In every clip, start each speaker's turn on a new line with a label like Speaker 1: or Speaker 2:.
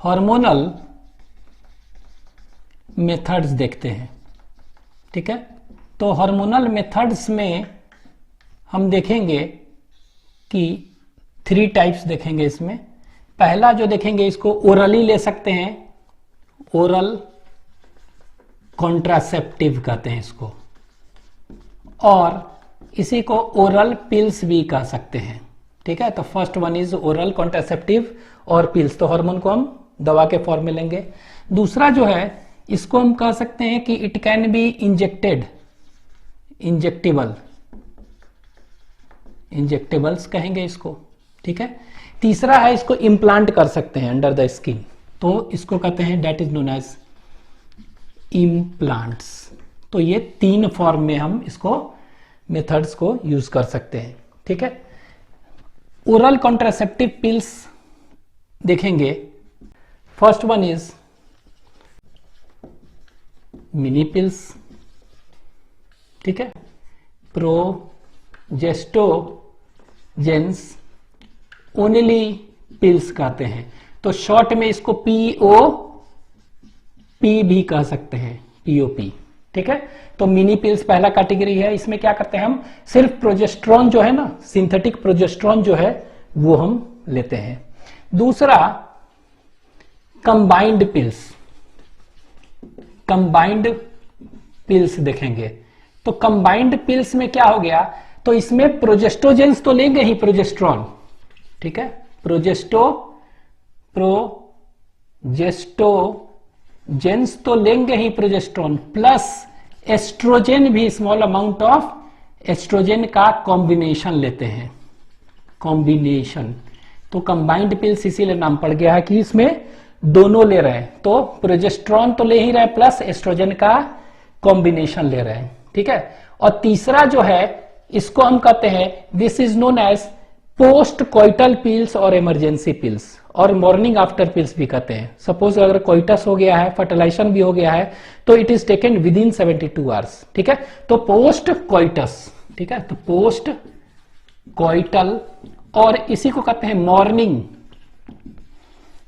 Speaker 1: Hormonal methods देखते हैं। ठीक है, तो हार्मोनल मेथड्स में हम देखेंगे कि 3 टाइप्स देखेंगे। इसमें पहला जो देखेंगे इसको ओरली ले सकते हैं, ओरल कॉन्ट्रासेप्टिव कहते हैं इसको, और इसी को ओरल पिल्स भी कह सकते हैं। ठीक है, तो first one is oral contraceptive और पिल्स, तो हार्मोन को हम दवा के फॉर्म में लेंगे। दूसरा जो है इसको हम कह सकते हैं कि it can be injected, injectable, injectables कहेंगे इसको। ठीक है, तीसरा है इसको इम्प्लांट कर सकते हैं अंडर द स्किन, तो इसको कहते हैं that is known as implants. तो ये 3 फॉर्म में हम इसको मेथड्स को यूज कर सकते हैं। ठीक है, ओरल कॉन्ट्रासेप्टिव पिल्स देखेंगे। First one is mini pills. ठीक है, प्रोजेस्टोजेंस ओनली पिल्स कहते हैं, तो शॉर्ट में इसको पीओपी भी कह सकते हैं, पीओपी। ठीक है, तो मिनी पिल्स पहला कैटेगरी है। इसमें क्या करते हैं हम, सिर्फ प्रोजेस्टेरॉन जो है ना, सिंथेटिक प्रोजेस्टेरॉन जो है वो हम लेते हैं। दूसरा कंबाइंड पिल्स, कंबाइंड पिल्स देखेंगे। तो कंबाइंड पिल्स में क्या हो गया, तो इसमें प्रोजेस्टोजेंस तो लेंगे ही, प्रोजेस्टेरॉन। ठीक है, प्रोजेस्टोजेंस तो लेंगे ही प्रोजेस्टेरॉन, प्लस एस्ट्रोजेन भी, स्मॉल अमाउंट ऑफ एस्ट्रोजेन का कॉम्बिनेशन लेते हैं, कॉम्बिनेशन। तो कंबाइंड पिल्स इसीलिए नाम पड़ गया है कि इसमें दोनों ले रहे हैं, तो प्रोजेस्टेरॉन तो ले ही रहे हैं प्लस एस्ट्रोजेन का कॉम्बिनेशन ले रहे हैं। ठीक है, और तीसरा जो है इसको हम कहते हैं, this is known as post coital pills और इमरजेंसी पिल्स, और मॉर्निंग आफ्टर पिल्स भी कहते हैं। सपोज अगर कोइटस हो गया है, फर्टिलाइजेशन भी हो गया है, तो it is taken with in 72 hours. ठीक है, तो पोस्ट कोइटस। ठीक है, तो पोस्ट कोइटल, और इसी को कहते हैं मॉर्निंग,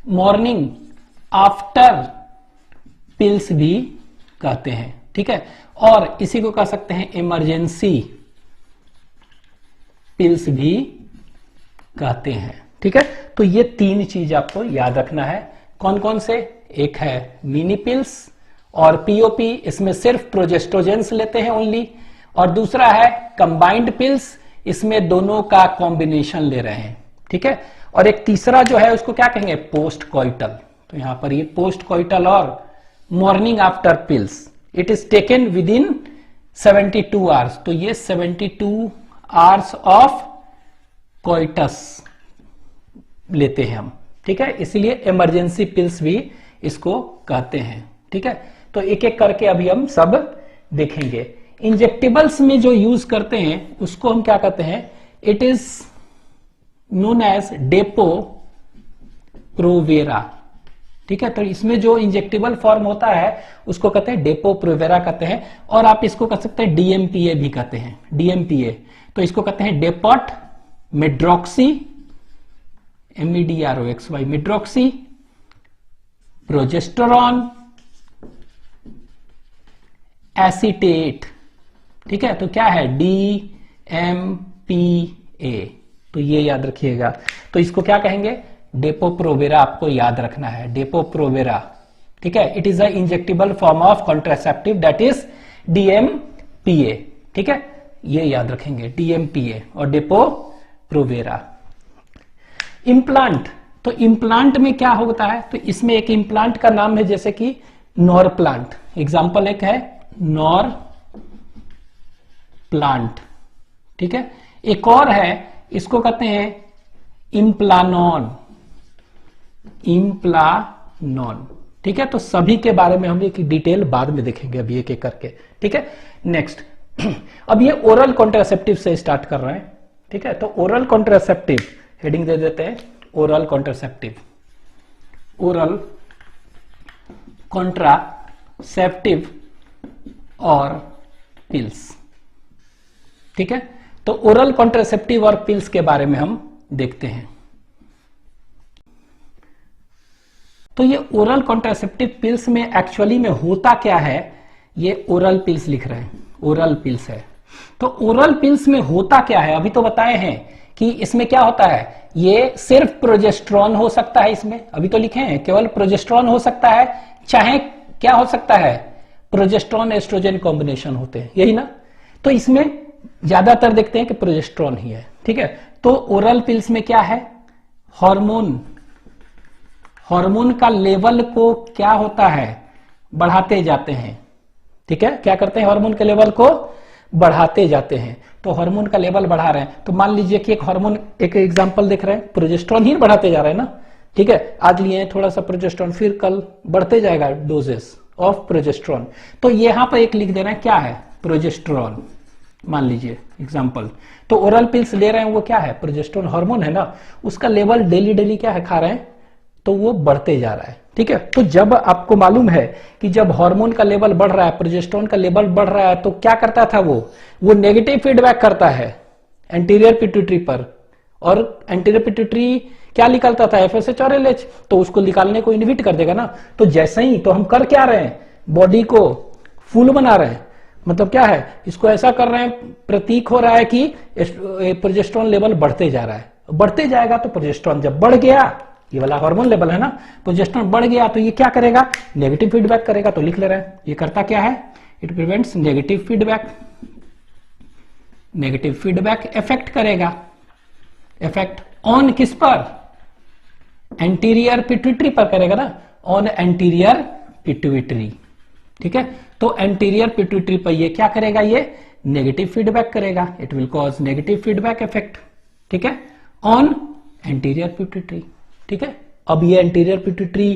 Speaker 1: मॉर्निंग आफ्टर पिल्स भी कहते हैं। ठीक है, और इसी को कह सकते हैं इमरजेंसी पिल्स भी कहते हैं। ठीक है, तो ये 3 चीज आपको याद रखना है। कौन कौन से, एक है मिनी पिल्स और पीओपी, इसमें सिर्फ प्रोजेस्टोजेंस लेते हैं ओनली, और दूसरा है कंबाइंड पिल्स, इसमें दोनों का कॉम्बिनेशन ले रहे हैं। ठीक है, और एक तीसरा जो है उसको क्या कहेंगे, पोस्ट कोइटल। तो यहां पर ये पोस्ट कोइटल और morning after pills, it is taken with in 72 hours, तो ये 72 आवर्स ऑफ कोइटस लेते हैं हम। ठीक है, इसलिए इमरजेंसी पिल्स भी इसको कहते हैं। ठीक है, तो एक एक करके अभी हम सब देखेंगे। इंजेक्टेबल्स में जो यूज करते हैं उसको हम क्या कहते हैं, it is known as Depo Provera. ठीक है, तो इसमें जो इंजेक्टेबल फॉर्म होता है उसको कहते हैं डेपो प्रोवेरा कहते हैं, और आप इसको कह सकते हैं डीएमपीए भी कहते हैं, डीएमपीए। तो इसको कहते हैं deputy medroxy, MEDROXY, medroxy, progesterone acetate. ठीक है, तो क्या है, DMPA, तो ये याद रखिएगा। तो इसको क्या कहेंगे, डेपो प्रोवेरा, आपको याद रखना है, डेपो प्रोवेरा। ठीक है, it is a injectable form of contraceptive that is DMPA। ठीक है, ये याद रखेंगे, DMPA और डेपो प्रोवेरा। इम्प्लांट, तो इम्प्लांट में क्या होता है, तो इसमें एक इम्प्लांट का नाम है जैसे कि नॉर प्लांट, एग्जाम्पल एक है नॉर प्लांट। ठीक है, एक और है इसको कहते हैं इम्प्लानॉन, इम्प्लानॉन। ठीक है, तो सभी के बारे में हम एक डिटेल बाद में देखेंगे, अभी एक एक करके। ठीक है, नेक्स्ट अब ये ओरल कॉन्ट्रासेप्टिव से स्टार्ट कर रहे हैं। ठीक है, तो ओरल कॉन्ट्रासेप्टिव हेडिंग दे देते हैं, ओरल कॉन्ट्रासेप्टिव, ओरल कॉन्ट्रासेप्टिव और पिल्स। ठीक है, तो ओरल कॉन्ट्रासेप्टिव और पिल्स के बारे में हम देखते हैं। तो ये ओरल कॉन्ट्रासेप्टिव पिल्स में एक्चुअली में होता क्या है, ये ओरल पिल्स लिख रहे हैं, ओरल पिल्स है। तो ओरल पिल्स में होता क्या है, अभी तो बताए हैं कि इसमें क्या होता है, ये सिर्फ प्रोजेस्टेरॉन हो सकता है, इसमें अभी तो लिखे हैं केवल प्रोजेस्टेरॉन हो सकता है, चाहे क्या हो सकता है, प्रोजेस्टेरॉन एस्ट्रोजन कॉम्बिनेशन होते हैं, यही ना। तो इसमें ज्यादातर देखते हैं कि प्रोजेस्टेरॉन ही है, ठीक है। तो ओरल पिल्स में क्या है, हार्मोन, हार्मोन का लेवल को क्या होता है, बढ़ाते जाते हैं, ठीक है। क्या करते हैं, हार्मोन के लेवल को बढ़ाते जाते हैं। तो हार्मोन का लेवल बढ़ा रहे हैं, तो मान लीजिए कि एक हार्मोन, एक एग्जांपल देख रहे हैं, प्रोजेस्टेरॉन ही बढ़ाते जा रहे हैं ना, ठीक है। आज लिए हैं थोड़ा सा प्रोजेस्टेरॉन, फिर कल बढ़ते जाएगा डोजेस ऑफ प्रोजेस्टेरॉन। तो यहां पर एक लिख देना है, क्या है, प्रोजेस्टेरॉन, मान लीजिए एग्जांपल। तो ओरल पिल्स ले रहे हैं, वो क्या है, प्रोजेस्टेरॉन हार्मोन है ना, उसका लेवल डेली डेली क्या है, खा रहे हैं, तो वो बढ़ते जा रहा है, ठीक है। तो जब आपको मालूम है कि जब हार्मोन का लेवल बढ़ रहा है, प्रोजेस्टेरॉन का लेवल बढ़ रहा है, तो क्या करता था वो नेगेटिव फीडबैक करता है एंटीरियर पिट्यूटरी पर, और एंटीरियर पिट्यूटरी क्या निकालता था, एफएसएच और एलएच, तो उसको निकालने को इनहिबिट कर देगा ना। तो जैसे ही, तो हम कर क्या रहे हैं, बॉडी को फुल बना रहे हैं, मतलब क्या है, इसको ऐसा कर रहे हैं, प्रतीक हो रहा है कि प्रोजेस्टेरॉन लेवल बढ़ते जा रहा है, बढ़ते जाएगा। तो प्रोजेस्टेरॉन जब बढ़ गया, ये वाला हार्मोन लेवल है ना, प्रोजेस्टेरॉन बढ़ गया तो ये क्या करेगा, नेगेटिव फीडबैक करेगा। तो लिख ले रहे हैं, ये करता क्या है, it prevents negative feedback, negative feedback effect करेगा, इफेक्ट ऑन किस पर, एंटीरियर पिट्यूटरी पर करेगा ना, ऑन एंटीरियर पिट्यूटरी, ठीक है। तो एंटीरियर पिट्यूटरी पर ये क्या करेगा, ये नेगेटिव फीडबैक करेगा, it will cause negative feedback effect, ठीक है, ऑन एंटीरियर पिट्यूटरी, ठीक है। अब ये एंटीरियर पिट्यूटरी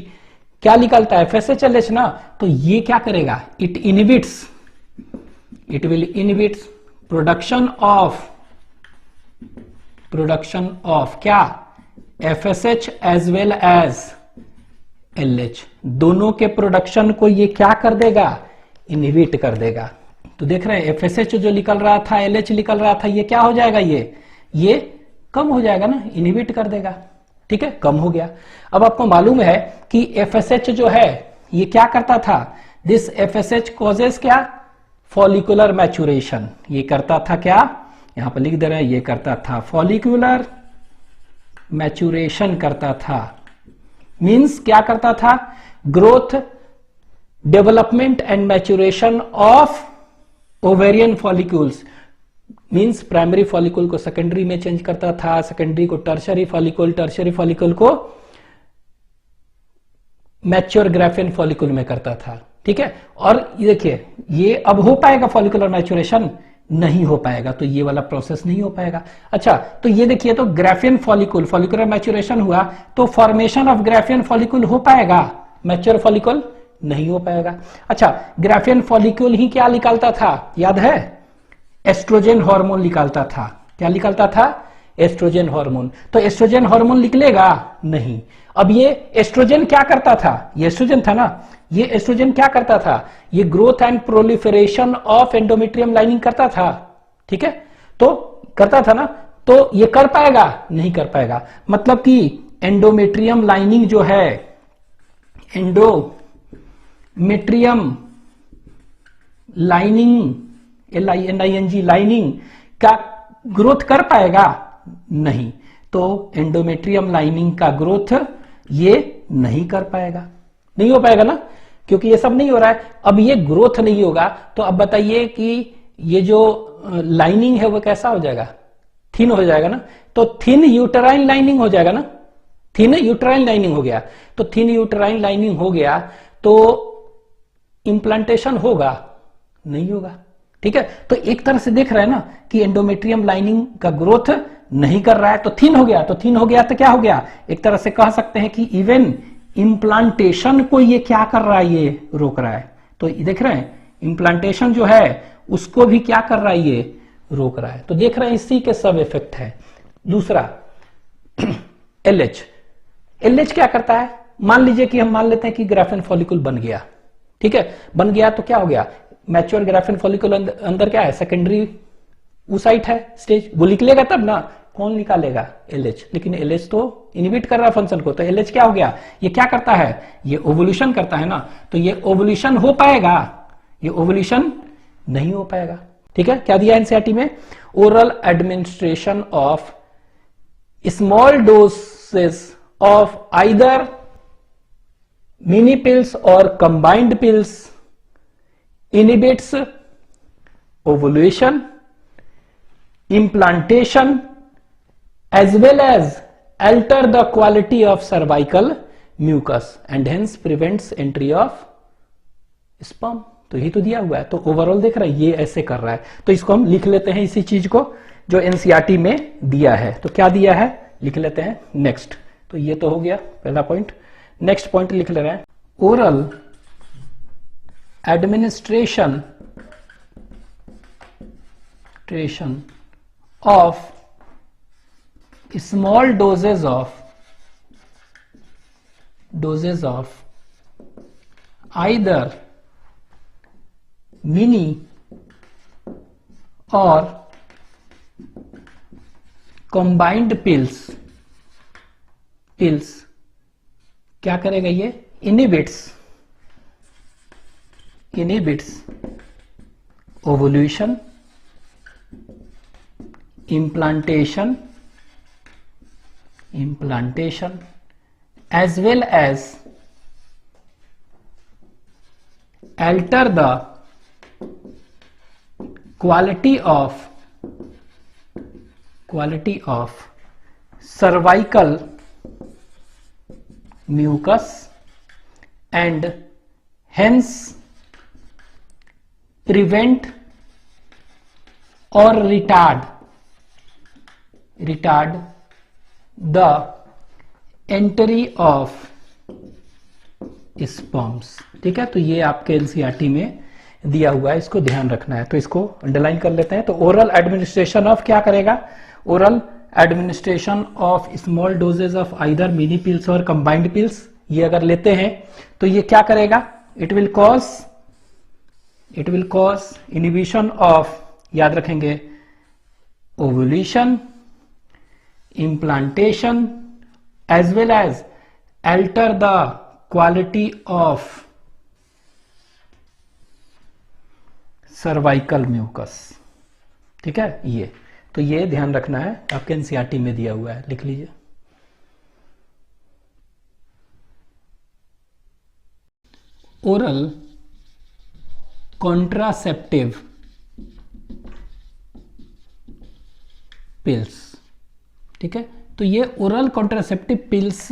Speaker 1: क्या निकालता है, एफएसएच ना, तो ये क्या करेगा, it inhibits, it will inhibits production of क्या, FSH as well as LH, दोनों के प्रोडक्शन को ये क्या कर देगा, इनहिबिट कर देगा। तो देख रहे हैं एफएसएच जो निकल रहा था, एलएच निकल रहा था, ये क्या हो जाएगा, ये कम हो जाएगा ना, इनहिबिट कर देगा, ठीक है, कम हो गया। अब आपको मालूम है कि एफएसएच जो है ये क्या करता था, दिस एफएसएच कॉजेस क्या, फॉलिकुलर मैचुरेशन, ये करता था क्या, यहां पर लिख दे रहे हैं, ये करता था फॉलिकुलर मैचुरेशन करता था, मींस क्या करता था, growth, development and maturation of ovarian follicles, means primary follicle को सेकेंडरी में चेंज करता था, सेकेंडरी को टर्शरी फॉलिकल, टर्शरी फॉलिकल को मैच्योर ग्राफियन फॉलिकल में करता था, ठीक है। और ये देखिए, ये अब हो पाएगा फॉलिकुलर मैचुरेशन, नहीं हो पाएगा, तो ये वाला प्रोसेस नहीं हो पाएगा। अच्छा, तो ये देखिए, तो ग्राफियन फॉलिकल, फॉलिकुलर मैचुरेशन हुआ तो फॉर्मेशन ऑफ ग्राफियन फॉलिकल हो पाएगा, मैच्योर फॉलिकल नहीं हो पाएगा। अच्छा, ग्राफियन फॉलिकल ही क्या निकालता था, याद है, एस्ट्रोजन हार्मोन निकालता था। क्या निकालता था, एस्ट्रोजन हार्मोन। तो एस्ट्रोजन हार्मोन निकलेगा नहीं। अब ये एस्ट्रोजन क्या करता था, ये एस्ट्रोजन था ना, ये एस्ट्रोजन क्या करता था, ये growth and proliferation of endometrium lining करता था, ठीक है, तो करता था ना, तो ये कर पाएगा, नहीं कर पाएगा। मतलब कि एंडोमेट्रियम लाइनिंग जो है, एंडोमेट्रियम लाइनिंग, LINING लाइनिंग का ग्रोथ कर पाएगा, नहीं। तो एंडोमेट्रियम लाइनिंग का ग्रोथ ये नहीं कर पाएगा, नहीं हो पाएगा ना, क्योंकि ये सब नहीं हो रहा है। अब ये ग्रोथ नहीं होगा, तो अब बताइए कि ये जो लाइनिंग है वो कैसा हो जाएगा, थिन हो जाएगा ना। तो थिन यूटेराइन लाइनिंग हो जाएगा ना, थिन यूटेराइन लाइनिंग हो गया। तो थिन यूटेराइन लाइनिंग हो गया तो इंप्लांटेशन होगा, नहीं होगा, ठीक है। तो एक तरह से देख रहे हैं ना कि एंडोमेट्रियम लाइनिंग का ग्रोथ नहीं कर रहा है, तो थिन हो गया। तो थिन हो गया तो क्या हो गया, एक तरह से कह सकते हैं कि इवन इंप्लांटेशन को ये क्या कर रहा है, ये रोक रहा है। तो देख रहे हैं इंप्लांटेशन जो है उसको भी क्या कर रहा है, ये रोक रहा है। तो देख रहे हैं इसी के सब इफेक्ट है। दूसरा एलएच क्या करता है, मान लीजिए कि हम मान लेते हैं कि ग्राफिन फॉलिकल बन गया, ठीक है, बन गया तो क्या हो गया, मैच्योर ग्राफिन फॉलिकल अंदर क्या है, सेकेंडरी ऊसाइट है स्टेज, वो निकलेगा तब ना, कौन निकालेगा? LH। लेकिन LH तो इनहिबिट कर रहा है फंक्शन को, तो LH क्या हो गया? ये क्या करता है? ये ओवोल्यूशन करता है ना, तो ये ओवोल्यूशन हो पाएगा? ये ओवोल्यूशन नहीं हो पाएगा। ठीक है, क्या दिया एनसीईआरटी में? Oral administration of small doses of either mini pills और combined pills inhibits ovulation, implantation as well as alter the quality of cervical mucus and hence prevents entry of sperm। तो ये तो दिया हुआ है, तो ओवरऑल देख रहा है ये ऐसे कर रहा है, तो इसको हम लिख लेते हैं इसी चीज को जो एनसीईआरटी में दिया है। तो क्या दिया है लिख लेते हैं नेक्स्ट। तो ये तो हो गया पहला पॉइंट। नेक्स्ट पॉइंट लिख ले रहे हैं, oral administration of small doses of either mini or combined pills क्या करेगा? ये inhibits ovulation, implantation as well as alter the quality of cervical mucus and hence prevent or retard the entry of sperms। ठीक है, तो ये आपके NCERT में दिया हुआ है, इसको ध्यान रखना है, तो इसको अंडरलाइन कर लेते हैं। तो ओरल एडमिनिस्ट्रेशन ऑफ क्या करेगा? Oral administration of small doses of either mini pills और कंबाइंड पिल्स, ये अगर लेते हैं तो ये क्या करेगा? It will cause inhibition of, याद रखेंगे, ovulation, implantation as well as alter the quality of cervical mucus. ठीक है, ये तो ये ध्यान रखना है, आपके एनसीईआरटी में दिया हुआ है, लिख लीजिए। Oral contraceptive pills. ठीक है, तो ये ओरल कॉन्ट्रासेप्टिव पिल्स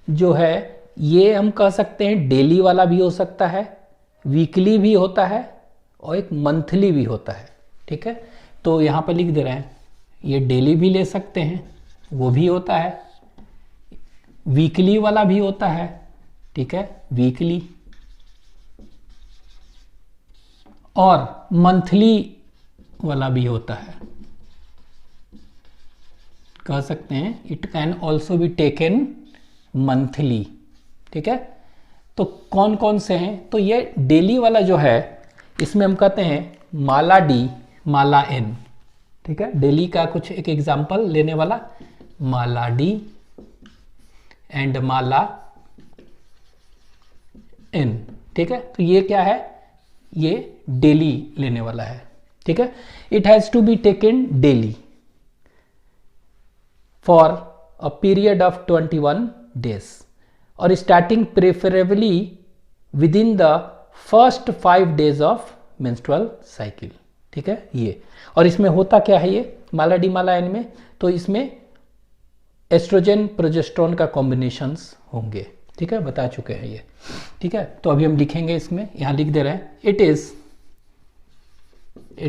Speaker 1: जो है ये हम कह सकते हैं डेली वाला भी हो सकता है, वीकली भी होता है और एक मंथली भी होता है। ठीक है, तो यहां पर लिख दे रहे हैं, ये डेली भी ले सकते हैं, वो भी होता है, वीकली वाला भी होता है। ठीक है, वीकली और मंथली वाला भी होता है, कह सकते हैं it can also be taken monthly. ठीक है, तो कौन कौन से हैं? तो ये डेली वाला जो है इसमें हम कहते हैं माला डी, माला एन। ठीक है, डेली का कुछ एक एग्जाम्पल लेने वाला, माला डी एंड माला एन। ठीक है, तो ये क्या है? ये डेली लेने वाला है। ठीक है, it has to be taken daily for a period of 21 days और starting preferably within the first 5 days of menstrual cycle. ठीक है, ये और इसमें होता क्या है? ये माला डी माला एन में, तो इसमें एस्ट्रोजन प्रोजेस्टेरोन का कॉम्बिनेशंस होंगे। ठीक है, बता चुके हैं ये। ठीक है, तो अभी हम लिखेंगे इसमें, यहां लिख दे रहे हैं, it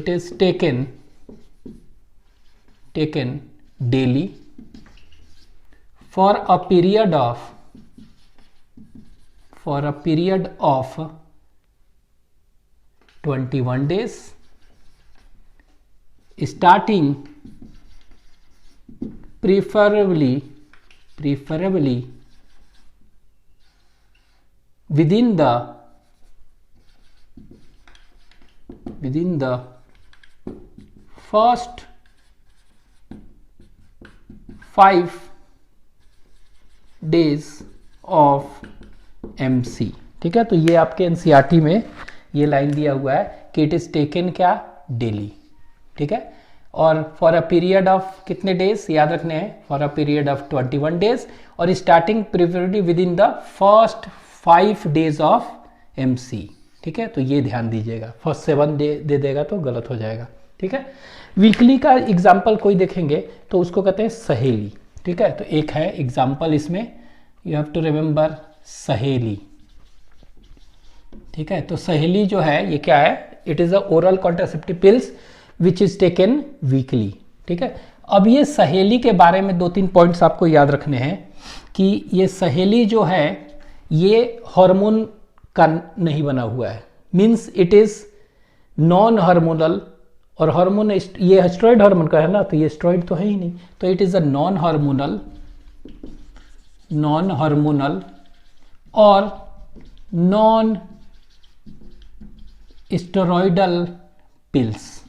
Speaker 1: is taken daily for a period of 21 days starting preferably within the first 5 days of MC। ठीक है, तो ये आपके एनसीईआरटी में ये लाइन दिया हुआ है कि इट इज टेकन क्या, डेली। ठीक है, और फॉर अ पीरियड ऑफ कितने डेज याद रखने हैं, for a period of 21 days, और starting preferably within the first 5 days of MC। ठीक है, तो ये ध्यान दीजिएगा, फर्स्ट 7 डे दे देगा तो गलत हो जाएगा। ठीक है, वीकली का एग्जाम्पल कोई देखेंगे तो उसको कहते हैं सहेली। ठीक है, तो एक है एग्जाम्पल इसमें, यू हैव टू रिमेंबर सहेली। ठीक है, तो सहेली जो है ये क्या है, it is a oral contraceptive pills which is taken weekly. ठीक है, अब ये सहेली के बारे में 2-3 पॉइंट्स आपको याद रखने हैं कि ये सहेली जो है ये हार्मोन का नहीं बना हुआ है, means it is non hormonal, और हार्मोन ये स्टेरॉइड हार्मोन का है ना, तो ये स्टेरॉइड तो है ही नहीं, तो it is a non hormonal और नॉन स्टेरॉइडल पिल्स।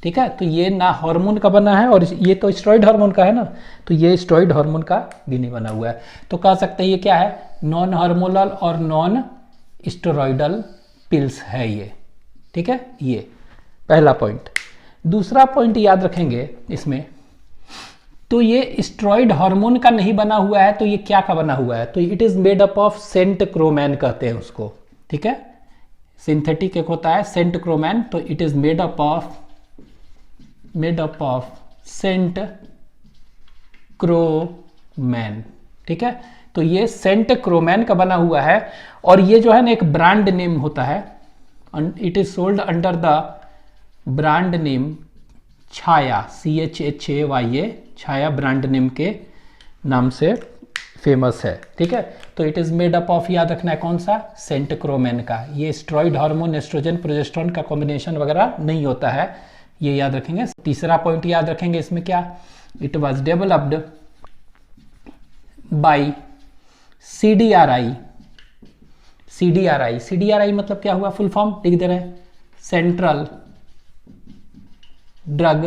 Speaker 1: ठीक है, तो ये ना हार्मोन का बना है और ये तो स्टेरॉइड हार्मोन का है ना, तो ये स्टेरॉइड हार्मोन का भी नहीं बना हुआ है, तो कह सकते हैं ये क्या है, नॉन हार्मोनल और नॉन स्टेरॉइडल पिल्स है ये। ठीक है, ये पहला पॉइंट। दूसरा पॉइंट याद रखेंगे इसमें, तो ये स्टेरॉइड हार्मोन का नहीं बना हुआ है, तो ये क्या का बना हुआ है, तो it is made up of centchroman कहते हैं उसको। ठीक है, सिंथेटिक एक होता है सेंटक्रोमैन, तो it is made up of centchroman. ठीक है, तो ये सेंटक्रोमैन का बना हुआ है, और ये जो है ना एक ब्रांड नेम होता है, it is sold under the brand name Chhaya, CHAYA, Chhaya brand name के नाम से फेमस है। ठीक है, तो it is made up of, याद रखना है कौन सा, सेंटक्रोमैन का। ये स्टेरॉइड हार्मोन, एस्ट्रोजन, प्रोजेस्टेरोन का कॉम्बिनेशन वगैरह नहीं होता है, ये याद रखेंगे। तीसरा पॉइंट याद रखेंगे इसमें क्या, it was developed by CDRI मतलब क्या हुआ, फुल फॉर्म लिख दे रहे हैं, central drug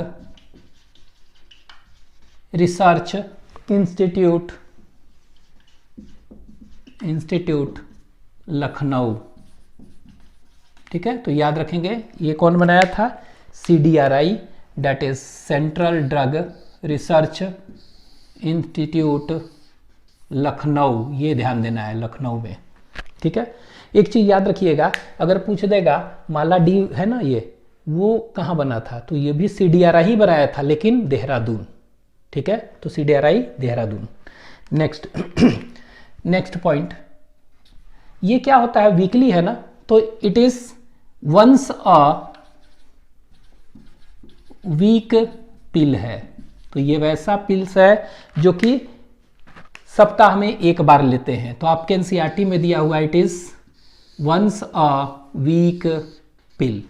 Speaker 1: research institute Lucknow. ठीक है, तो याद रखेंगे ये कौन बनाया था, CDRI, that is central drug research institute Lucknow, ये ध्यान देना है, लखनऊ में। ठीक है, एक चीज याद रखिएगा, अगर पूछ देगा माला डी है ना ये, वो कहाँ बना था, तो ये भी CDRI ही बनाया था, लेकिन देहरादून। ठीक है, तो CDRI देहरादून। नेक्स्ट पॉइंट, ये क्या होता है, वीकली है ना, तो it is once a week pill है, तो ये वैसा पिल्स है जो कि सप्ताह में एक बार लेते हैं, तो आपके एनसीईआरटी में दिया हुआ it is once a week pill.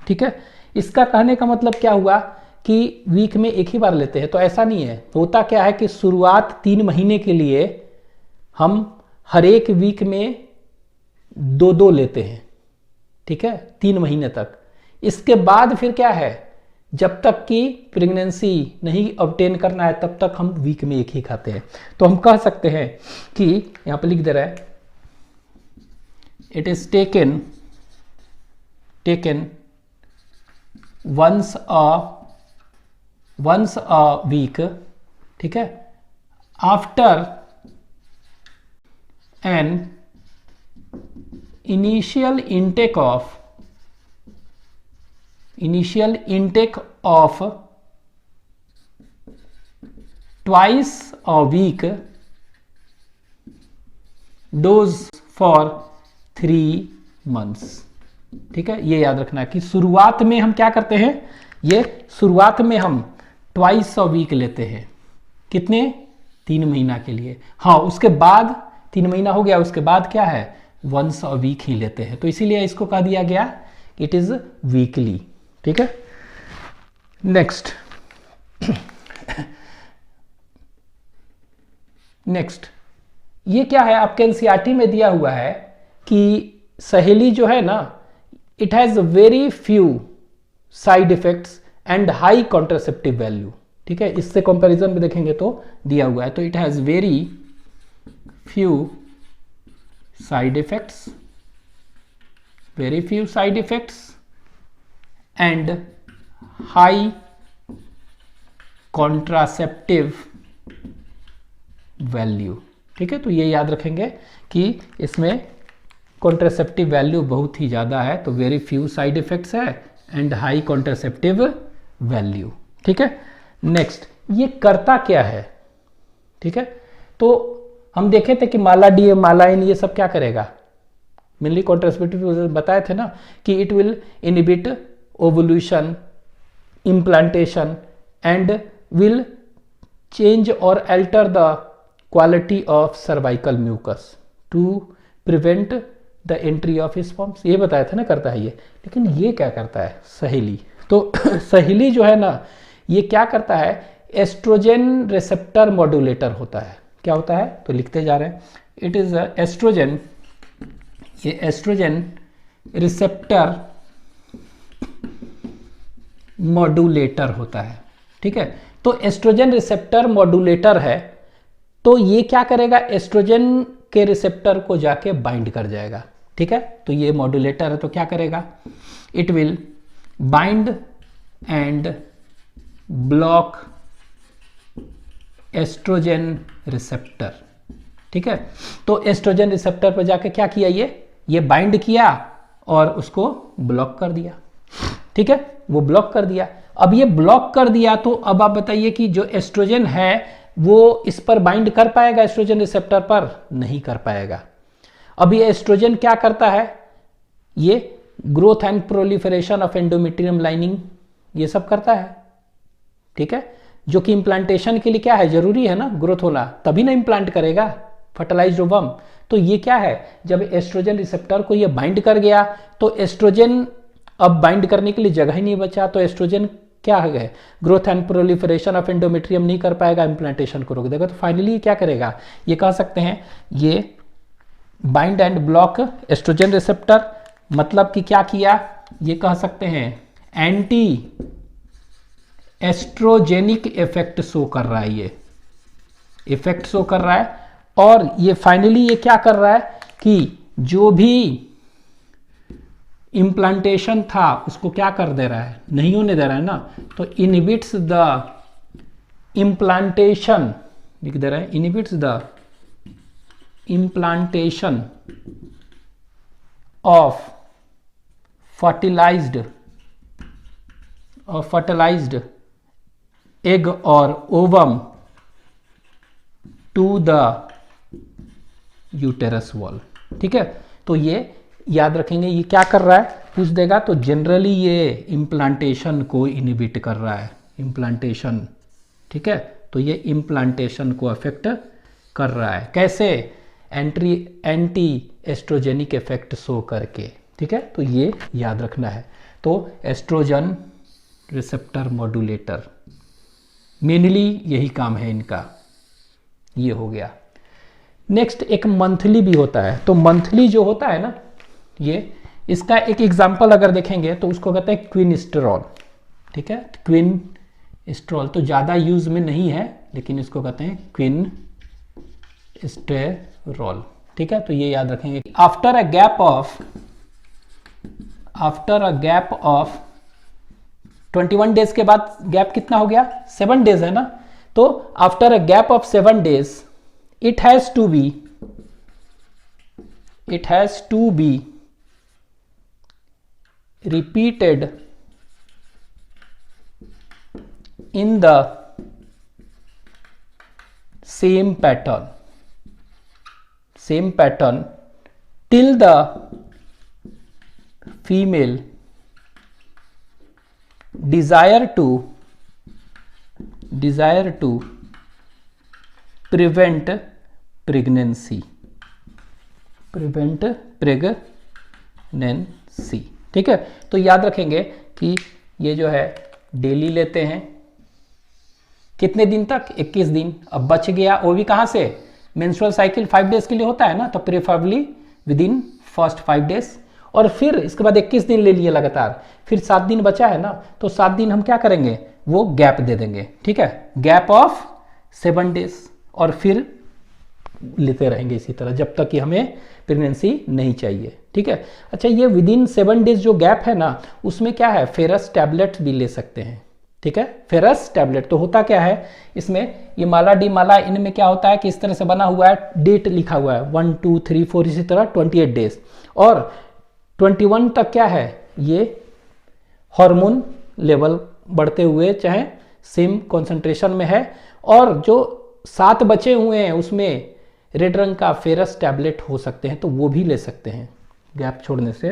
Speaker 1: ठीक है, इसका कहने का मतलब क्या हुआ कि वीक में एक ही बार लेते हैं, तो ऐसा नहीं है, होता क्या है कि शुरुआत 3 महीने के लिए हम हर एक वीक में 2 लेते हैं। ठीक है, 3 महीने तक। इसके बाद फिर क्या है, जब तक कि प्रेगनेंसी नहीं ऑब्टेन करना है तब तक हम वीक में एक ही खाते हैं, तो हम कह सकते हैं कि यहां पे लिख दे रहा है, it is taken once a week। ठीक है, after an initial intake of twice a week dose for 3 months। ठीक है, ये याद रखना है कि शुरुआत में हम क्या करते हैं, ये शुरुआत में हम ट्वाइस अ वीक लेते हैं, कितने, 3 महीना के लिए। हाँ, उसके बाद 3 महीना हो गया, उसके बाद क्या है, वंस अ वीक ही लेते हैं, तो इसीलिए इसको कह दिया गया इट इज वीकली। ठीक है, नेक्स्ट ये क्या है, आपके एनसीईआरटी में दिया हुआ है कि सहेली जो है ना, it has very few side effects and high contraceptive value. ठीक है, इससे कंपैरिजन में देखेंगे तो दिया हुआ है। तो it has very few side effects, very few side effects and high contraceptive value. ठीक है, तो ये याद रखेंगे कि इसमें कॉन्ट्रासेप्टिव वैल्यू बहुत ही ज़्यादा है, तो वेरी फ्यू साइड इफेक्ट्स है एंड हाई कॉन्ट्रासेप्टिव वैल्यू। ठीक है, नेक्स्ट ये करता क्या है? ठीक है, तो हम देखे थे कि माला डी, माला इन, ये सब क्या करेगा? मेनली कॉन्ट्रासेप्टिव बताए थे ना कि it will inhibit ovulation, implantation and will change और alter the quality of cervical mucus to prevent the entry of sperms. ये बताया था ना करता है ये। लेकिन ये क्या करता है? सहेली। तो सहेली जो है ना, ये क्या करता है? एस्ट्रोजन रिसेप्टर मॉड्यूलेटर होता है। क्या होता है? तो लिखते जा रहे हैं, इट इज एस्ट्रोजन, ये एस्ट्रोजन रिसेप्टर मॉड्यूलेटर होता है। ठीक है, तो एस्ट्रोजन रिसेप्टर मॉड्यूलेटर है, तो ये क्या करेगा? एस्ट्रोजन के रिसेप्टर को जाके बाइंड कर जाएगा। ठीक है, तो ये मॉड्यूलेटर है, तो क्या करेगा? It will bind and block estrogen receptor. ठीक है, तो एस्ट्रोजन रिसेप्टर पर जाके क्या किया? ये बाइंड किया और उसको ब्लॉक कर दिया। ठीक है, वो ब्लॉक कर दिया। अब ये ब्लॉक कर दिया, तो अब आप बताइए कि जो एस्ट्रोजन है वो इस पर बाइंड कर पाएगा? एस्ट्रोजन रिसेप्टर पर नहीं कर पाएगा। अब ये एस्ट्रोजन क्या करता है? ये growth and proliferation of endometrium lining, ये सब करता है। ठीक है, जो कि इम्प्लांटेशन के लिए क्या है? जरूरी है ना ग्रोथ होना, तभी ना इम्प्लांट करेगा फर्टिलाइज्ड ओवम। तो ये क्या है? जब एस्ट्रोजन रिसेप्टर को ये बाइंड कर गया, तो एस्ट्रोजन अब बाइंड करने के लिए जगह ही नहीं बचा, तो एस्ट्रोजन क्या है? Growth and proliferation of endometrium नहीं कर पाएगा, इम्प्लांटेशन को रोक देगा। तो फाइनली क्या करेगा? ये कह सकते हैं ये bind and block estrogen receptor, मतलब कि क्या किया? ये कह सकते हैं एंटी एस्ट्रोजेनिक इफेक्ट शो कर रहा है, ये इफेक्ट शो कर रहा है। और ये फाइनली ये क्या कर रहा है कि जो भी इम्प्लांटेशन था उसको क्या कर दे रहा है? नहीं होने दे रहा है ना, तो इनहिबिट्स द इम्प्लांटेशन, लिख दे रहा है, inhibits the implantation of fertilised egg और ovum to the uterus wall. ठीक है, तो ये याद रखेंगे, ये क्या कर रहा है पूछ देगा। तो जनरली ये इम्प्लांटेशन को इनहिबिट कर रहा है, इम्प्लांटेशन। ठीक है, तो ये इम्प्लांटेशन को अफेक्ट कर रहा है। कैसे? एंटी एस्ट्रोजेनिक इफेक्ट शो करके। ठीक है, तो ये याद रखना है। तो एस्ट्रोजन रिसेप्टर मॉड्यूलेटर, मेनली यही काम है इनका, ये हो गया। नेक्स्ट एक मंथली भी होता है। तो मंथली जो होता है ना, ये इसका एक एग्जांपल अगर देखेंगे तो उसको कहते हैं क्विनस्टेरॉल। ठीक है, क्विनस्टेरॉल तो ज़्यादा यूज में नहीं है, लेकिन इसको कहते हैं क्विनस्टेरॉल। ठीक है, तो ये याद रखेंगे। After a gap of 21 days के बाद, गैप कितना हो गया? 7 डेज है ना। तो after a gap of 7 days it has to be repeated in the same pattern till the female desire to prevent pregnancy. ठीक है, तो याद रखेंगे कि ये जो है डेली लेते हैं, कितने दिन तक? 21 दिन। अब बच गया, वो भी कहां से? मेंस्ट्रुअल साइकिल 5 डेज के लिए होता है ना, तो preferably with in first 5 days. और फिर इसके बाद 21 दिन ले लिए लगातार, फिर 7 दिन बचा है ना, तो 7 दिन हम क्या करेंगे, वो गैप दे देंगे, ठीक है, गैप ऑफ 7 डेज, और फिर लेते रहेंगे इसी तरह जब तक कि हमें प्रेगनेंसी नहीं चाहिए, ठीक है। अच्छा, ये विद इन 7 डेज जो गैप है ना, उसमें क्या है, फेरस टैबलेट भी ले सकते हैं, ठीक है। फेरस टैबलेट तो होता क्या है इसमें, ये माला डी माला, इनमें क्या होता है कि इस तरह से बना हुआ है, डेट लिखा हुआ है 1 2 3 4 इसी तरह 28 डेज, और 21 तक क्या है, ये हार्मोन लेवल बढ़ते हुए चाहे सेम कॉन्सेंट्रेशन में है, और जो 7 बचे हुए हैं उसमें रेड रंग का फेरस टैबलेट हो सकते हैं, तो वो भी ले सकते हैं। गैप छोड़ने से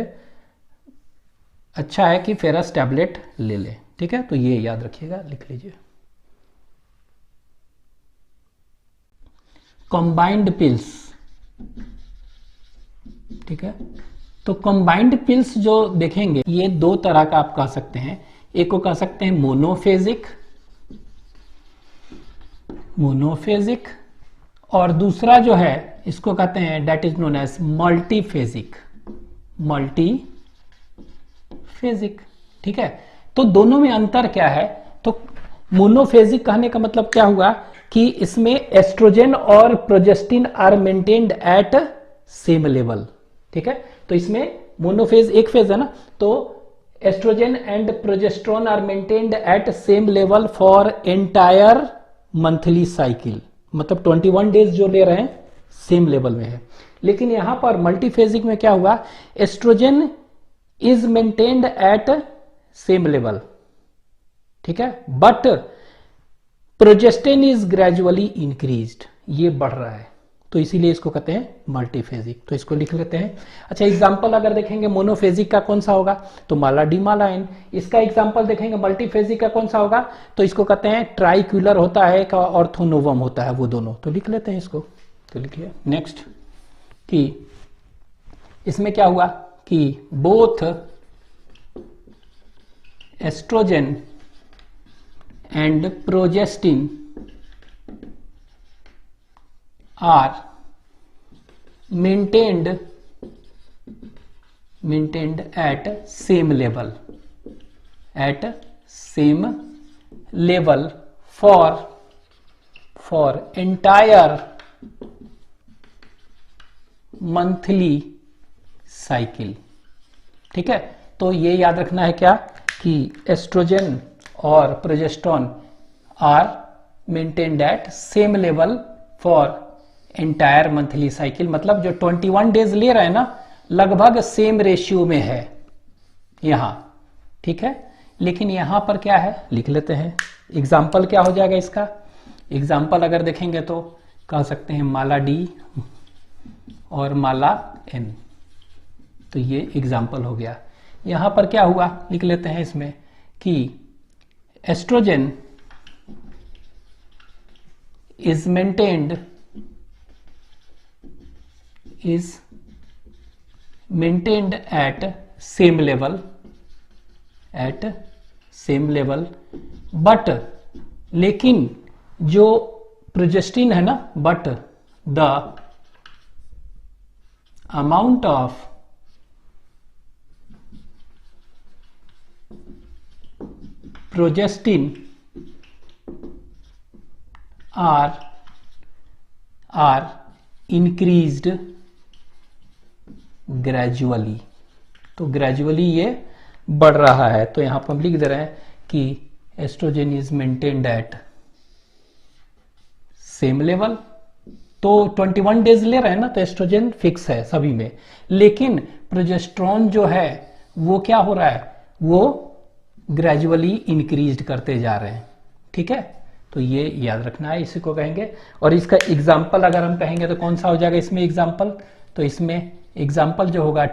Speaker 1: अच्छा है कि फेरस टैबलेट ले लें, ठीक है। तो ये याद रखिएगा, लिख लीजिए। कंबाइंड पिल्स, ठीक है। तो कंबाइंड पिल्स जो देखेंगे, ये 2 तरह का आप कह सकते हैं, एक को कह सकते हैं मोनोफेजिक, और दूसरा जो है इसको कहते हैं दैट इज नोन एज मल्टीफेजिक, ठीक है। तो दोनों में अंतर क्या है, तो मोनोफेजिक कहने का मतलब क्या हुआ कि इसमें एस्ट्रोजन और progestin are maintained at same level, ठीक है। तो इसमें मोनोफेज एक फेज है ना, तो estrogen and progesterone are maintained at same level for entire monthly cycle, मतलब 21 डेज जो ले रहे हैं सेम लेवल में है। लेकिन यहां पर मल्टीफेजिक में क्या हुआ, estrogen is maintained at same level, ठीक है, but progestin is gradually increased, ये बढ़ रहा है, तो इसीलिए इसको कहते हैं मल्टीफेजिक। तो इसको लिख लेते हैं। अच्छा, एग्जांपल अगर देखेंगे मोनोफेजिक का कौन सा होगा, तो माला डी माला एन। इसका एग्जांपल देखेंगे मल्टीफेजिक का कौन सा होगा, तो इसको कहते हैं ट्राइक्यूलर होता है का ऑर्थोनोवम होता है, वो दोनों। तो लिख लेते हैं इसको, तो लिखिए। नेक्स्ट कि इसमें क्या हुआ कि both estrogen and progestin are maintained at same level for entire monthly cycle, ठीक है। तो ये याद रखना है क्या कि एस्ट्रोजन और progesterone are maintained at same level for entire monthly cycle, मतलब जो 21 डेज ले रहे हैं ना, लगभग सेम रेशियो में है यहां, ठीक है। लेकिन यहां पर क्या है, लिख लेते हैं। एग्जाम्पल क्या हो जाएगा इसका, एग्जाम्पल अगर देखेंगे तो कह सकते हैं माला डी और माला एन, तो ये एग्जाम्पल हो गया। यहां पर क्या हुआ, लिख लेते हैं इसमें कि estrogen is maintained at same level but लेकिन जो प्रोजेस्टिन है ना, but the amount of progestin are increased gradually, तो ग्रेजुअली ये बढ़ रहा है। तो यहां पर हम लिख दे रहे हैं कि estrogen is maintained at same level, तो 21 डेज ले रहे हैं ना, तो एस्ट्रोजन फिक्स है सभी में, लेकिन प्रोजेस्टेरोन जो है वो क्या हो रहा है, वो ग्रेजुअली इंक्रीज करते जा रहे हैं, ठीक है। तो ये याद रखना है, इसी को कहेंगे। और इसका एग्जाम्पल अगर हम कहेंगे तो कौन सा हो जाएगा इसमें एग्जाम्पल, तो इसमें एग्जाम्पल जो होगा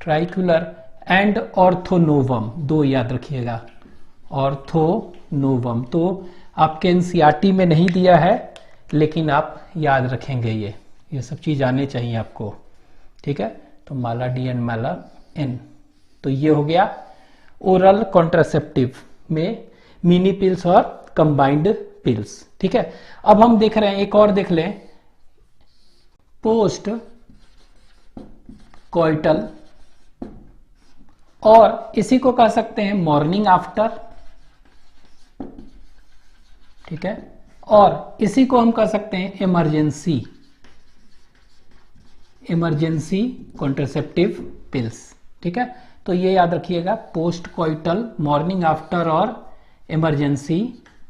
Speaker 1: ट्राइक्यूलर एंड ऑर्थोनोवम, 2 याद रखिएगा, ऑर्थोनोवम। तो आपके एनसीईआरटी में नहीं दिया है, लेकिन आप याद रखेंगे, ये सब चीज आने चाहिए आपको, ठीक है। तो माला डी एंड माला एन, तो ये हो गया ओरल कॉन्ट्रासेप्टिव में मिनी पिल्स और कंबाइंड पिल्स, ठीक है। अब हम देख रहे हैं, एक और देख लें, पोस्ट कोइटल, और इसी को कह सकते हैं मॉर्निंग आफ्टर, ठीक है, और इसी को हम कह सकते हैं इमरजेंसी कॉन्ट्रासेप्टिव पिल्स, ठीक है। तो ये याद रखिएगा, पोस्ट कोइटल, मॉर्निंग आफ्टर और इमरजेंसी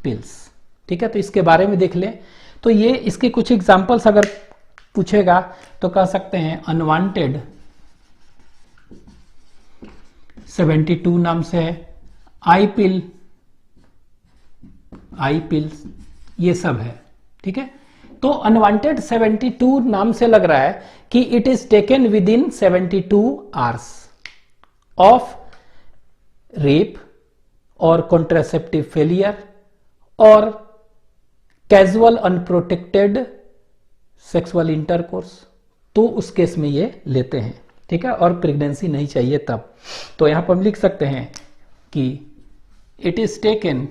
Speaker 1: पिल्स, ठीक है। तो इसके बारे में देख लें। तो ये इसके कुछ एग्जांपल्स अगर पूछेगा तो कह सकते हैं अनवांटेड 72 नाम से है, आई पिल्स, ये सब है, ठीक है। तो अनवांटेड 72 नाम से लग रहा है कि it is taken with in 72 hours of rape और कॉन्ट्रासेप्टिव फेलियर और कैजुअल अनप्रोटेक्टेड सेक्सुअल इंटरकोर्स, तो उस केस में ये लेते हैं, ठीक है, और प्रेगनेंसी नहीं चाहिए तब। तो यहां पर हम लिख सकते हैं कि it is taken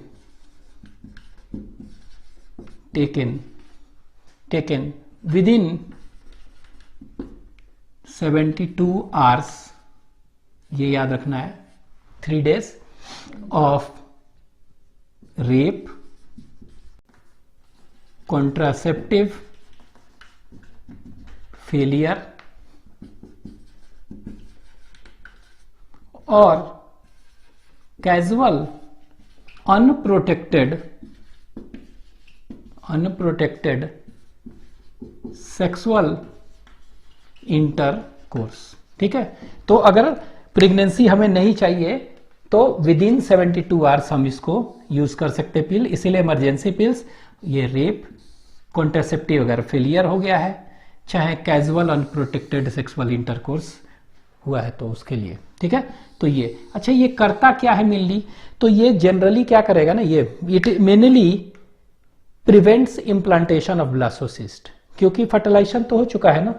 Speaker 1: with in 72 hours, ये याद रखना है, 3 days of rape, contraceptive failure और कैजुअल अनप्रोटेक्टेड सेक्सुअल इंटरकोर्स, ठीक है। तो अगर प्रेगनेंसी हमें नहीं चाहिए तो विद इन 72 आवर्स हम इसको यूज कर सकते पिल, इसीलिए इमरजेंसी पिल्स। ये रेप, कॉन्ट्रासेप्टिव अगर फेलियर हो गया है, चाहे कैजुअल अनप्रोटेक्टेड सेक्सुअल इंटरकोर्स हुआ है तो उसके लिए, ठीक है। तो ये अच्छा, ये करता क्या है मेनली? तो ये जनरली क्या करेगा ना, ये it mainly prevents implantation of blastocyst, क्योंकि फर्टिलाइजेशन तो हो चुका है ना,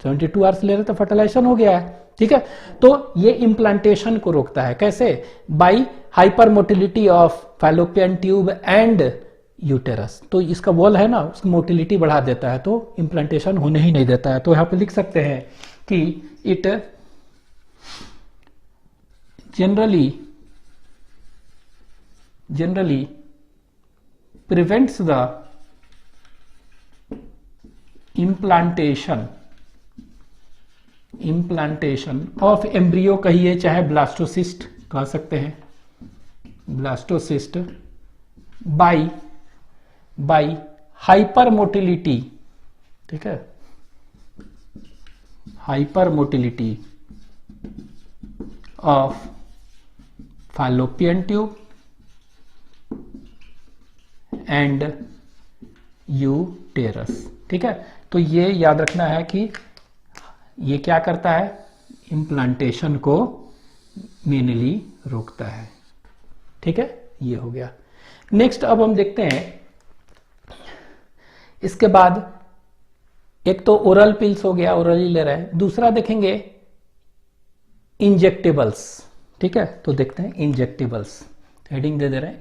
Speaker 1: 72 आवर्स ले रहे तो फर्टिलाइजेशन हो गया है, ठीक है। तो ये इम्प्लांटेशन को रोकता है, कैसे? By hyper motility of fallopian tube and uterus. तो इसका वॉल है ना, उसकी मोटिलिटी बढ़ा देता है, तो इम्प्लांटेशन होने ही नहीं देता है। तो यहां पे लिख सकते हैं कि it generally prevents the implantation of embryo, कहिए चाहे ब्लास्टोसिस्ट कह सकते हैं, ब्लास्टोसिस्ट बाई हाइपर मोटिलिटी, ठीक है, hyper motility of fallopian tube and uterus, ठीक है। तो ये याद रखना है कि ये क्या करता है, इम्प्लांटेशन को मेनली रोकता है, ठीक है। ये हो गया। नेक्स्ट अब हम देखते हैं, इसके बाद एक तो ओरल पिल्स हो गया, ओरली ले रहे हैं, दूसरा देखेंगे इंजेक्टेबल्स, ठीक है। तो देखते हैं इंजेक्टेबल्स, हेडिंग दे रहे हैं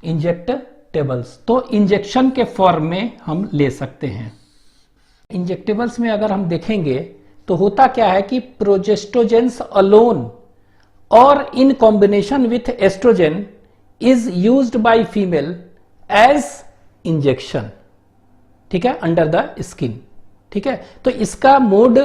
Speaker 1: इंजेक्टेबल्स। तो इंजेक्शन के फॉर्म में हम ले सकते हैं। इंजेक्टेबल्स में अगर हम देखेंगे तो होता क्या है कि प्रोजेस्टोजेंस अलोन और in combination with estrogen is used by female as injection, ठीक है, अंडर द स्किन, ठीक है। तो इसका मोड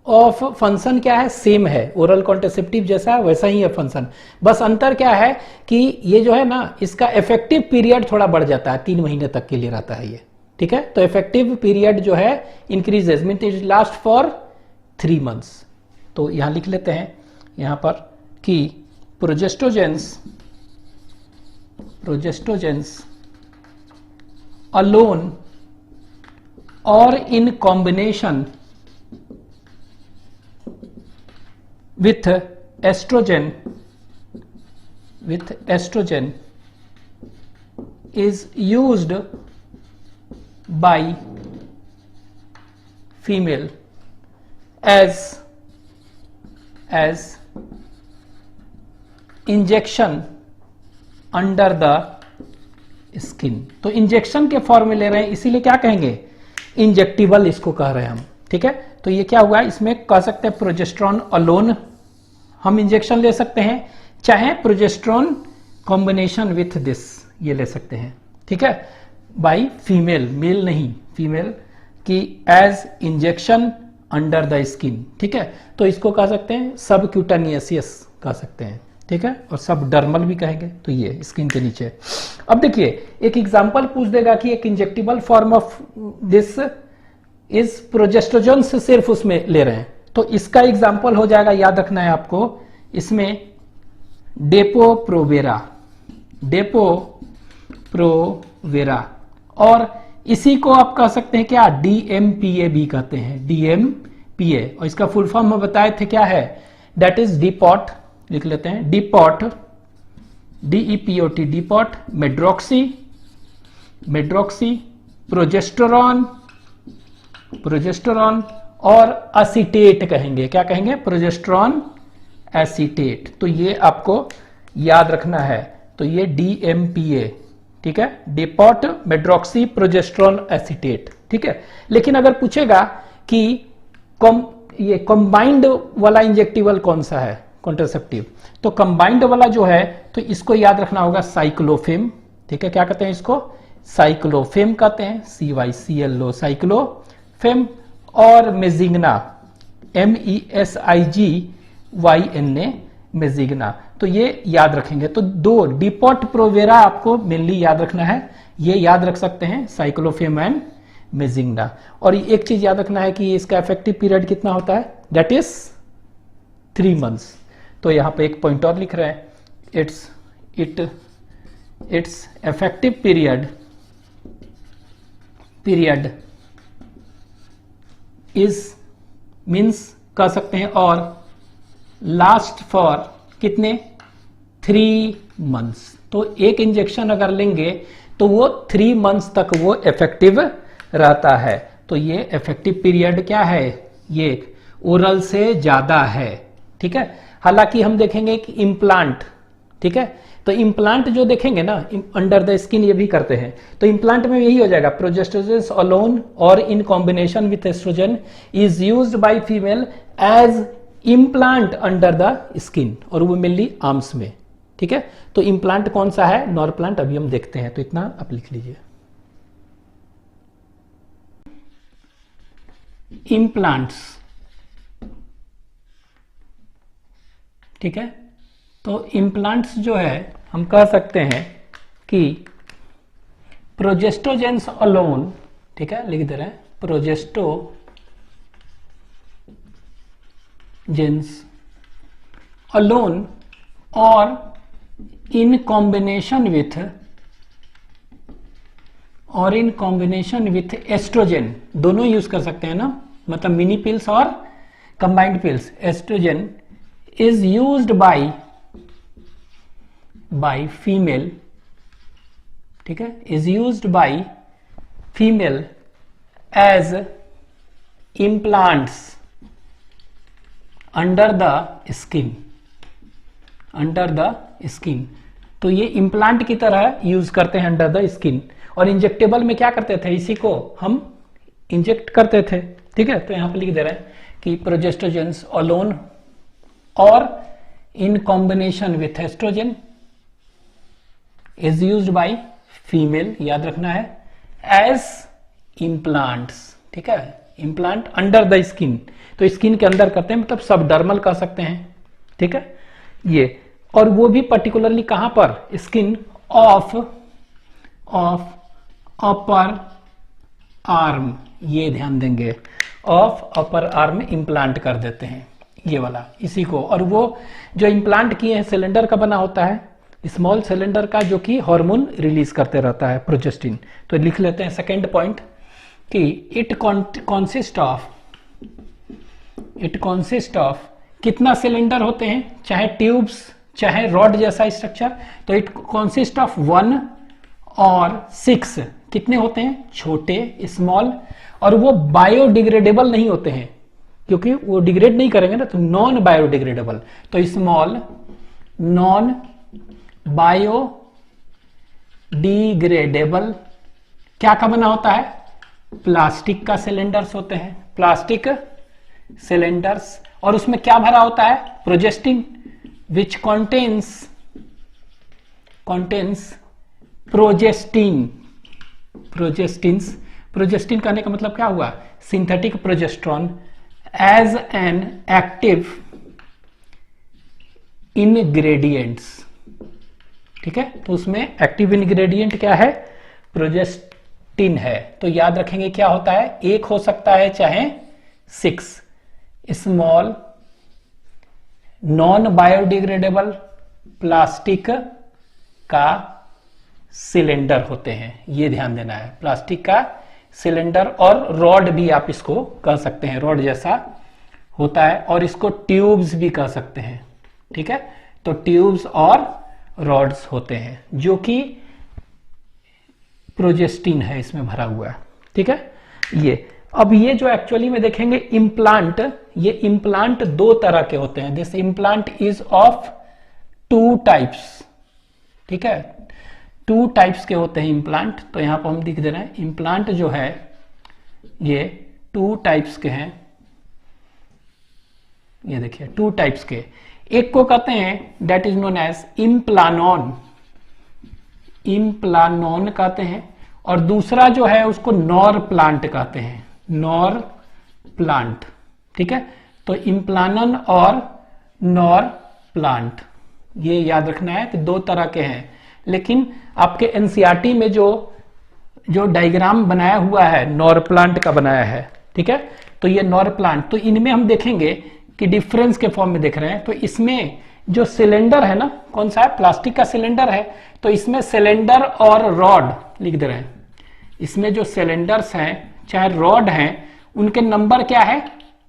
Speaker 1: ऑफ फंक्शन क्या है, सेम है, ओरल कॉन्ट्रासेप्टिव जैसा वैसा ही है फंक्शन, बस अंतर क्या है कि ये जो है ना, इसका इफेक्टिव पीरियड थोड़ा बढ़ जाता है, 3 महीने तक के लिए रहता है ये, ठीक है। तो इफेक्टिव पीरियड जो है increases, mean it last for 3 months। तो यहां लिख लेते हैं यहां पर कि प्रोजेस्टोजेंस अलोन और in combination with estrogen is used by female as injection under the skin. तो इंजेक्शन के फॉर्म में ले रहे हैं, इसीलिए क्या कहेंगे इंजेक्टिबल इसको कह रहे हैं हम, ठीक है। तो ये क्या हुआ, इसमें कह सकते हैं प्रोजेस्टेरॉन अलोन हम इंजेक्शन ले सकते हैं, चाहे प्रोजेस्टेरॉन कॉम्बिनेशन विथ दिस ये ले सकते हैं, ठीक है, बाई फीमेल, मेल नहीं फीमेल की, as injection under the skin, ठीक है। तो इसको कह सकते हैं सबक्यूटानियस कह सकते हैं, ठीक है, और सब डर्मल भी कहेंगे। तो ये स्किन के नीचे। अब देखिए एक एग्जांपल पूछ देगा कि एक injectable form of this is progesterone से सिर्फ उसमें ले रहे हैं, तो इसका एग्जांपल हो जाएगा, याद रखना है आपको, इसमें डेपो प्रोवेरा, और इसी को आप कह सकते हैं क्या, DMPA भी कहते हैं, DMPA, और इसका फुल फॉर्म हम बताए थे क्या है, दैट इज डीपॉट, लिख लेते हैं डीपॉट, DEPOT, डीपॉट मेड्रोक्सी प्रोजेस्टेरॉन और एसीटेट कहेंगे, क्या कहेंगे, प्रोजेस्टेरॉन एसीटेट। तो ये आपको याद रखना है। तो ये DMPA, ठीक है, डेपॉट मेड्रोक्सी प्रोजेस्टेरॉन एसीटेट, ठीक है। लेकिन अगर पूछेगा कि ये कंबाइंड वाला इंजेक्टिबल कौन सा है कॉन्ट्रासेप्टिव, तो कंबाइंड वाला जो है, तो इसको याद रखना होगा साइक्लोफेम, ठीक है, क्या कहते हैं इसको, साइक्लोफेम कहते हैं, CYCLO साइक्लोफेम, और मेजिग्ना MESIGYNA मेजिग्ना। तो ये याद रखेंगे। तो दो डिपॉट प्रोवेरा आपको मेनली याद रखना है, ये याद रख सकते हैं, साइक्लोफेम एंड मेजिग्ना। और एक चीज याद रखना है कि इसका इफेक्टिव पीरियड कितना होता है, दैट इज 3 मंथ्स। तो यहां पे एक पॉइंट और लिख रहे हैं, it's effective period is means कह सकते हैं, और लास्ट फॉर कितने, 3 मंथ्स। तो एक इंजेक्शन अगर लेंगे तो वो 3 मंथ्स तक वो इफेक्टिव रहता है। तो ये इफेक्टिव पीरियड क्या है, ये ओरल से ज्यादा है, ठीक है। हालांकि हम देखेंगे कि इम्प्लांट, ठीक है, तो इम्प्लांट जो देखेंगे ना अंडर द स्किन, ये भी करते हैं, तो इम्प्लांट में यही हो जाएगा, प्रोजेस्टेरोन अलोन और in combination with estrogen is used by female as implant under the skin, और वो मेनली आर्म्स में, ठीक है। तो इम्प्लांट कौन सा है, नॉरप्लांट, अभी हम देखते हैं। तो इतना आप लिख लीजिए, इम्प्लांट्स, ठीक है। तो इम्प्लांट्स जो है हम कह सकते हैं कि प्रोजेस्टोजेंस अलोन, ठीक है, लिख दे रहे हैं, प्रोजेस्टोजेंस अलोन और इन कॉम्बिनेशन विथ एस्ट्रोजन, दोनों यूज कर सकते हैं ना, मतलब मिनी पिल्स और combined pills. Estrogen is used by female, ठीक है, is used by female as implants under the skin. तो ये इम्प्लांट की तरह यूज करते हैं अंडर द स्किन। और इंजेक्टेबल में क्या करते थे, इसी को हम इंजेक्ट करते थे, ठीक है। तो यहां पे लिख दे रहे हैं कि प्रोजेस्टोजेंस अलोन और in combination with estrogen is used by female, याद रखना है, एज इम्प्लांट्स, ठीक है, इम्प्लांट अंडर द स्किन। तो स्किन के अंदर करते हैं, मतलब सबडर्मल कह सकते हैं, ठीक है ये। और वो भी पर्टिकुलरली कहां पर, स्किन ऑफ अपर आर्म, ये ध्यान देंगे, ऑफ अपर आर्म इम्प्लांट कर देते हैं ये वाला, इसी को। और वो जो इम्प्लांट किए हैं सिलेंडर का बना होता है, स्मॉल सिलेंडर का, जो कि हार्मोन रिलीज करते रहता है, प्रोजेस्टिन। तो लिख लेते हैं सेकेंड पॉइंट कि इट कॉन्सिस्ट ऑफ कितना सिलेंडर होते हैं, चाहे ट्यूब्स चाहे रॉड जैसा स्ट्रक्चर। तो इट कॉन्सिस्ट ऑफ 1 और 6, कितने होते हैं, छोटे, स्मॉल, और वो बायोडिग्रेडेबल नहीं होते हैं, क्योंकि वो डिग्रेड नहीं करेंगे ना, तो नॉन बायोडिग्रेडेबल। तो स्मॉल नॉन बायोडिग्रेडेबल क्या का बना होता है, प्लास्टिक का सिलेंडर्स होते हैं, प्लास्टिक सिलेंडर्स, और उसमें क्या भरा होता है, progestin, which contains progestin. Progestin कहने का मतलब क्या हुआ, synthetic progesterone as an active ingredients. ठीक है, तो उसमें एक्टिव इनग्रेडिएंट क्या है, प्रोजेस्टिन है। तो याद रखेंगे क्या होता है, एक हो सकता है चाहे 6 स्मॉल नॉन बायोडिग्रेडेबल प्लास्टिक का सिलेंडर होते हैं, ये ध्यान देना है, प्लास्टिक का सिलेंडर। और रॉड भी आप इसको कह सकते हैं, रॉड जैसा होता है, और इसको ट्यूब्स भी कह सकते हैं। ठीक है, तो ट्यूब्स और रॉड्स होते हैं जो कि प्रोजेस्टिन है इसमें भरा हुआ है। ठीक है, ये अब ये जो एक्चुअली में देखेंगे इम्प्लांट, ये इम्प्लांट 2 तरह के होते हैं। This implant is of 2 types. ठीक है, 2 टाइप्स के होते हैं इम्प्लांट। तो यहां पर हम दिख दे रहे हैं, इम्प्लांट जो है ये 2 टाइप्स के हैं। ये देखिए 2 टाइप्स के, एक को कहते हैं डेट इज नोन एज इम्प्लानॉन, इम्प्लानॉन कहते हैं, और दूसरा जो है उसको नॉर प्लांट कहते हैं, नॉर प्लांट। ठीक है, तो इम्प्लानन और नॉर प्लांट, ये याद रखना है कि 2 तरह के हैं। लेकिन आपके एनसीईआरटी में जो डायग्राम बनाया हुआ है नॉर प्लांट का बनाया है। ठीक है, तो ये नॉर प्लांट, तो इनमें हम देखेंगे कि डिफरेंस के फॉर्म में देख रहे हैं। तो इसमें जो सिलेंडर है ना, कौन सा है, प्लास्टिक का सिलेंडर है, तो इसमें सिलेंडर और रॉड लिख दे रहे हैं। इसमें जो सिलेंडर्स हैं चाहे रॉड हैं, उनके नंबर क्या है,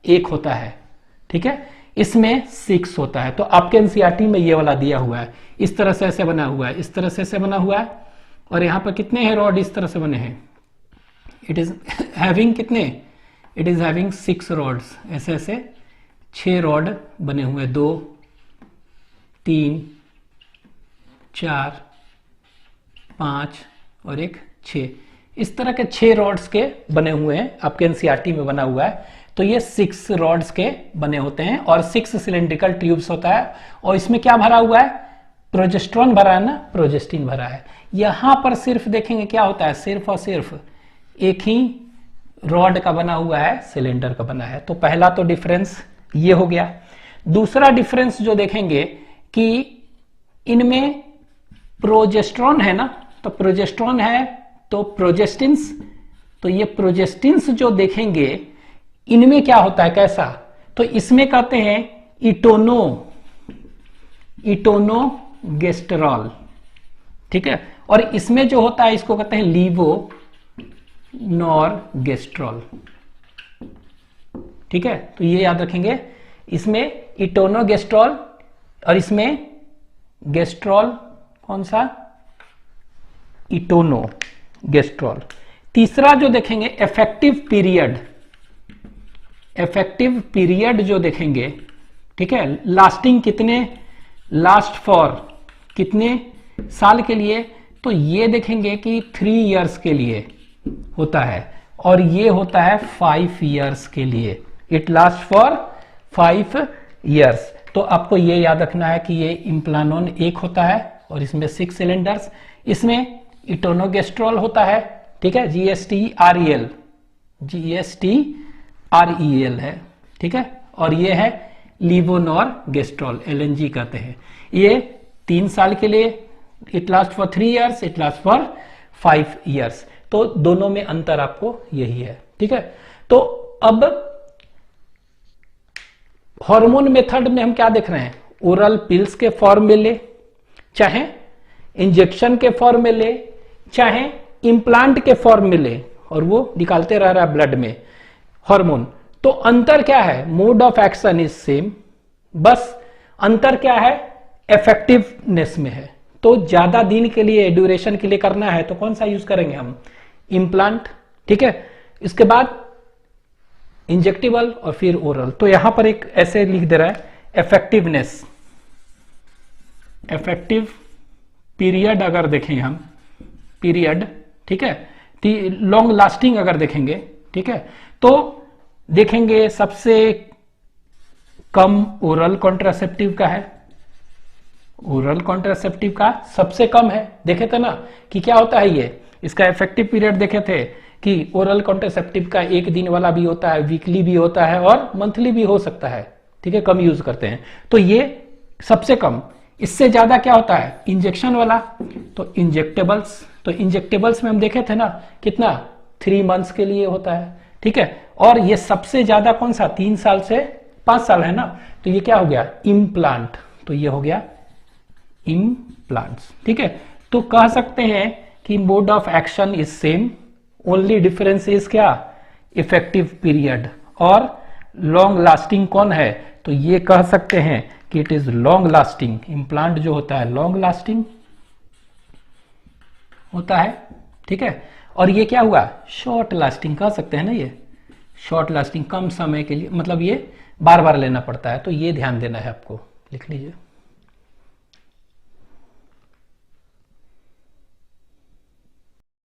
Speaker 1: 1 होता है। ठीक है, इसमें 6 होता है। तो आपके एनसीईआरटी में ये वाला दिया हुआ है, इस तरह से ऐसे बना हुआ है, इस तरह से ऐसे बना हुआ है, और यहां पर कितने हैं रॉड, इस तरह से बने हैं। इट इज हैविंग कितने, इट इज हैविंग 6 रॉड्स, ऐसे ऐसे 6 रॉड बने हुए, 2 3 4 5 और एक 6, इस तरह के 6 रॉड्स के बने हुए हैं, आपके एनसीईआरटी में बना हुआ है। तो ये 6 रॉड्स के बने होते हैं और 6 सिलेंड्रिकल ट्यूब्स होता है। और इसमें क्या भरा हुआ है, प्रोजेस्ट्रॉन भरा है ना, प्रोजेस्टिन भरा है। यहां पर सिर्फ देखेंगे क्या होता है, सिर्फ और सिर्फ एक ही रॉड का बना हुआ है, सिलेंडर का बना है। तो पहला तो डिफरेंस ये हो गया। दूसरा डिफरेंस जो देखेंगे कि इनमें प्रोजेस्ट्रॉन है ना, तो प्रोजेस्ट्रॉन है तो प्रोजेस्टिन्स, तो ये प्रोजेस्टिन्स जो देखेंगे इनमें क्या होता है, कैसा, तो इसमें कहते हैं इटोनोगेस्टेरॉल। ठीक है, और इसमें जो होता है इसको कहते हैं लीवोनॉरगेस्ट्रॉल। ठीक है, तो ये याद रखेंगे, इसमें इटोनोगेस्ट्रॉल और इसमें गेस्ट्रॉल, कौन सा, इटोनोगेस्ट्रॉल। तीसरा जो देखेंगे इफेक्टिव पीरियड, इफेक्टिव पीरियड जो देखेंगे, ठीक है, लास्टिंग कितने, लास्ट फॉर कितने साल के लिए, तो ये देखेंगे कि 3 इयर्स के लिए होता है, और ये होता है 5 इयर्स के लिए, इट लास्ट फॉर 5 इयर्स। तो आपको ये याद रखना है कि ये इम्प्लानोन 1 होता है और इसमें 6 सिलेंडर्स, इसमें इटोनोगेस्ट्रॉल होता है। ठीक है, GSTREL है। ठीक है, और ये है लीवोनॉरगेस्ट्रॉल, LNG कहते हैं। ये 3 साल के लिए, it last for 3 years, it last for 5 years. तो दोनों में अंतर आपको यही है। ठीक है, तो अब हार्मोन मेथड में हम क्या देख रहे हैं, ओरल पिल्स के फॉर्म में ले, चाहे इंजेक्शन के फॉर्म में ले, चाहे इम्प्लांट के फॉर्म में ले, और वो निकालते रह रहा है ब्लड में हार्मोन। तो अंतर क्या है, mode of action is same, बस अंतर क्या है, इफेक्टिवनेस में है। तो ज्यादा दिन के लिए, ड्यूरेशन के लिए करना है तो कौन सा यूज करेंगे हम, इम्प्लांट। ठीक है, इसके बाद इंजेक्टेबल और फिर ओरल। तो यहां पर एक ऐसे लिख दे रहा है इफेक्टिवनेस, इफेक्टिव पीरियड अगर देखें हम, पीरियड, ठीक है, लॉन्ग लास्टिंग अगर देखेंगे, ठीक है, तो देखेंगे सबसे कम ओरल कॉन्ट्रासेप्टिव का है, ओरल कॉन्ट्रासेप्टिव का सबसे कम है। देखे थे ना कि क्या होता है, ये इसका इफेक्टिव पीरियड देखे थे कि ओरल कॉन्ट्रासेप्टिव का 1 दिन वाला भी होता है, वीकली भी होता है और मंथली भी हो सकता है, ठीक है, कम यूज करते हैं। तो ये सबसे कम। इससे ज्यादा क्या होता है, इंजेक्शन वाला, तो इंजेक्टेबल्स, तो इंजेक्टेबल्स में हम देखे थे ना कितना 3 मंथ्स के लिए होता है, ठीक है। और ये सबसे ज्यादा कौन सा, 3 साल से 5 साल है ना, तो ये क्या हो गया, इम्प्लांट, तो ये हो गया इम्प्लांट्स, ठीक है। तो कह सकते हैं कि mode of action is same, only difference is क्या, इफेक्टिव पीरियड। और लॉन्ग लास्टिंग कौन है, तो ये कह सकते हैं कि it is long lasting. Implant जो होता है लॉन्ग लास्टिंग होता है, ठीक है। और ये क्या हुआ, शॉर्ट लास्टिंग कह सकते हैं ना, ये शॉर्ट लास्टिंग, कम समय के लिए, मतलब ये बार बार लेना पड़ता है, तो ये ध्यान देना है आपको, लिख लीजिए।